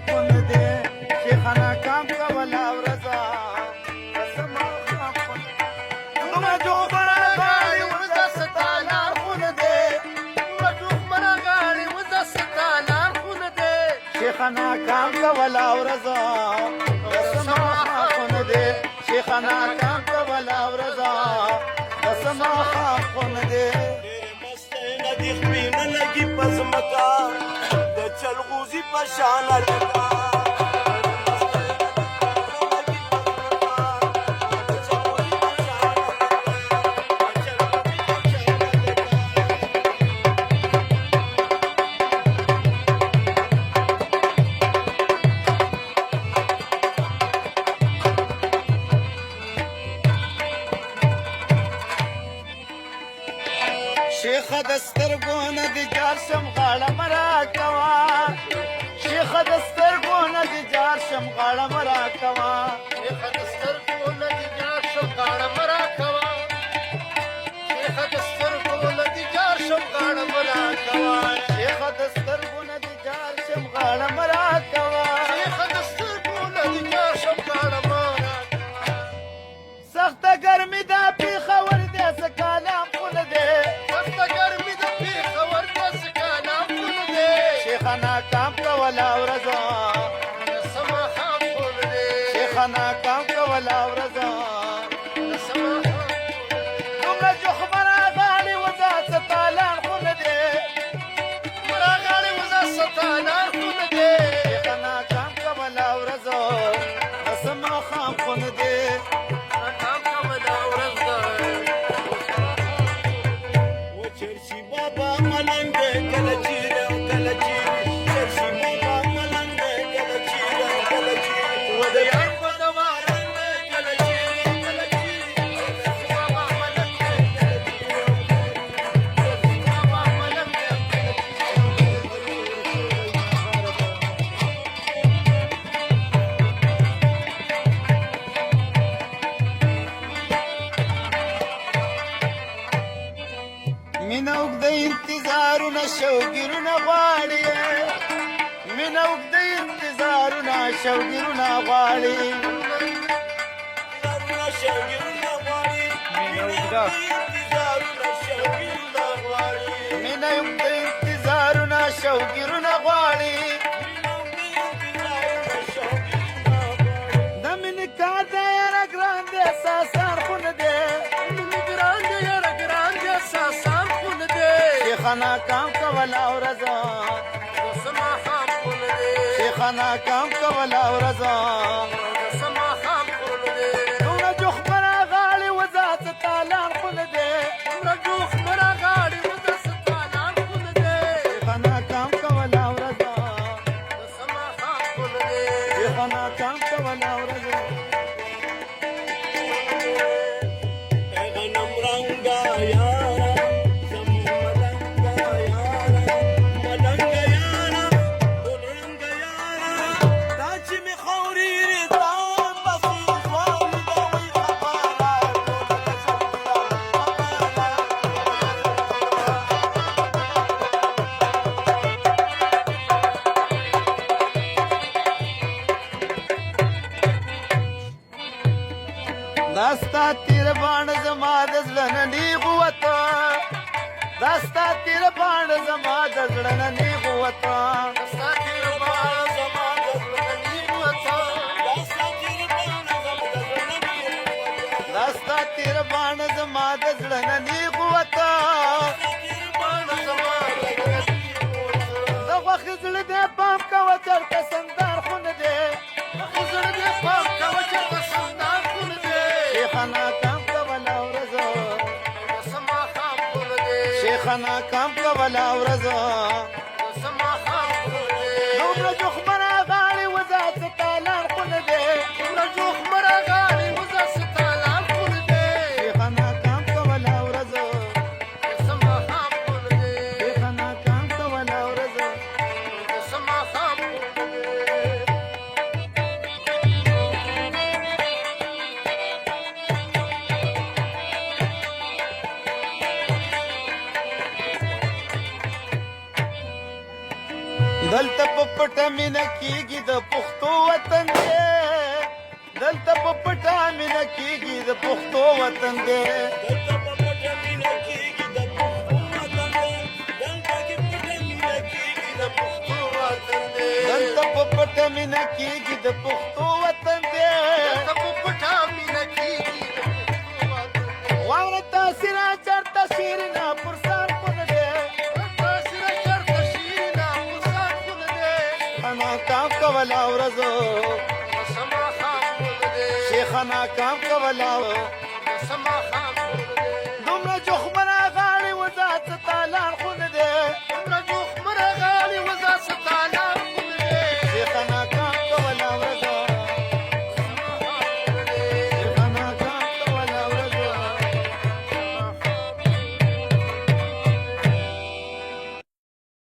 خون دې شیخانه کام کوله ورځه قسمه خون دومره جوخمره غاړې وزه ستالار خون دې دومره جوخمره غاړې وزه ستالار خون دې شیخانه کام کوله ورځه قسمه خون دې شیخانه کام کوله ورځه قسمه خون دې ندی خپینه لګي پزمکا د چلغوزي په شان لګا شیخ د سترګو نه د جار شم غاړه مرا کوا شیخ د سترګو نه د جار شم غاړه مرا کوا شیخ د سترګو نه د جار شم غاړه مرا کوا شیخ د سترګو نه د جار شم غاړه مرا کوا شیخ د سترګو نه د جار شم غاړه مرا کوا شیخ د سترګو نه د جار شم غاړه مرا کوا سخت ګرمي دا پیښور دې سکالام خون دې شیخانه کام کوله ورځه سما خام خون دې شیخانه کام کوله ورځه سما خام دومره جوخمره غاړې وزه ستالان خون دې دومره غاړې وزه ستالان خون دې شیخانه کام کوله ورځه سما خام خون دې کام کوله ورځه و چرشي بابا ملنګ کله چیرې او کله چیرې چرشي بابا ملنګ کله چیرې او کله چیرې و د یار په دوار کله چیرې کله چیرې بابا ملنګ کله چیرې بابا ملنګ مینه اوږده انتظارونه شوګیرونه غواړي مینه اوږده انتظارونه شوګیرونه غواړي شوګیرونه غواړي مینه اوږده مینه اوږده انتظارونه شوګیرونه غواړي د مینې کار دی یاره ګران دی ساسان خون دی ګران دی یاره ګران دی ساسان خون دی شیخانه کام کوله ورځه سما خام خون دی شیخانه کام کوله ورځه سما خام خون دی دومره جوخمره غاړې وزه ستالان خون دی دومره جوخمره غاړې وزه ستالان خون دی شیخانه کام کوله ورځه سما خام خون دی شیخانه کام کوله ورځه غنم رنگا یارا زمو ملنگا یارا ملنگا یارا رنگا یارا دا چې می خوري رضا بسي ځوان دوی خبره داستا تیر باڼ زما د زړه نه نیغ وته داستا تیر باڼ زما د زړه نه نیغ وته داستا تیر باڼ زما د زړه نه نیغ وته داستا تیر باڼ زما د زړه نه نیغ وته د غوښې زړه دې پام کوه چېرته سندار خون دې غوښې زړه دې پام کوه چېرته سندار خون دې شیخانه کام کوله ورځه سما خام خون دې شیخانه کام کوله ورځه سما خام خون دې دومره جوخمره غاړې وزه ستالان خون دې دومره جوخمره غاړې وزه ستالان خون دې شیخانه کام کوله ورځه سما خام خون دې شیخانه کام کوله ورځه سما خام خون دې پټه مینه کیږي د پښتو وطن دی دلته په پټه مینه کیږي د پښتو وطن دی دلته په پټه مینه کېږي د پښتو وطن دی. دلته کې پټه مینه کېږي د پښتو وطن دی. دلته په پټه مینه کیږي د پښتو وطن دی دلته په پټه مینه کېږي د پښتو وطن دی. واوره تاثیر چرته شیرینه پرسان کن دی تاثیر چرته شیرینه پرسان کن دی. خنا کام کولا ورځو سما خام کن دی. شیخنا کام کولا سما خام کن دی. دومره جخم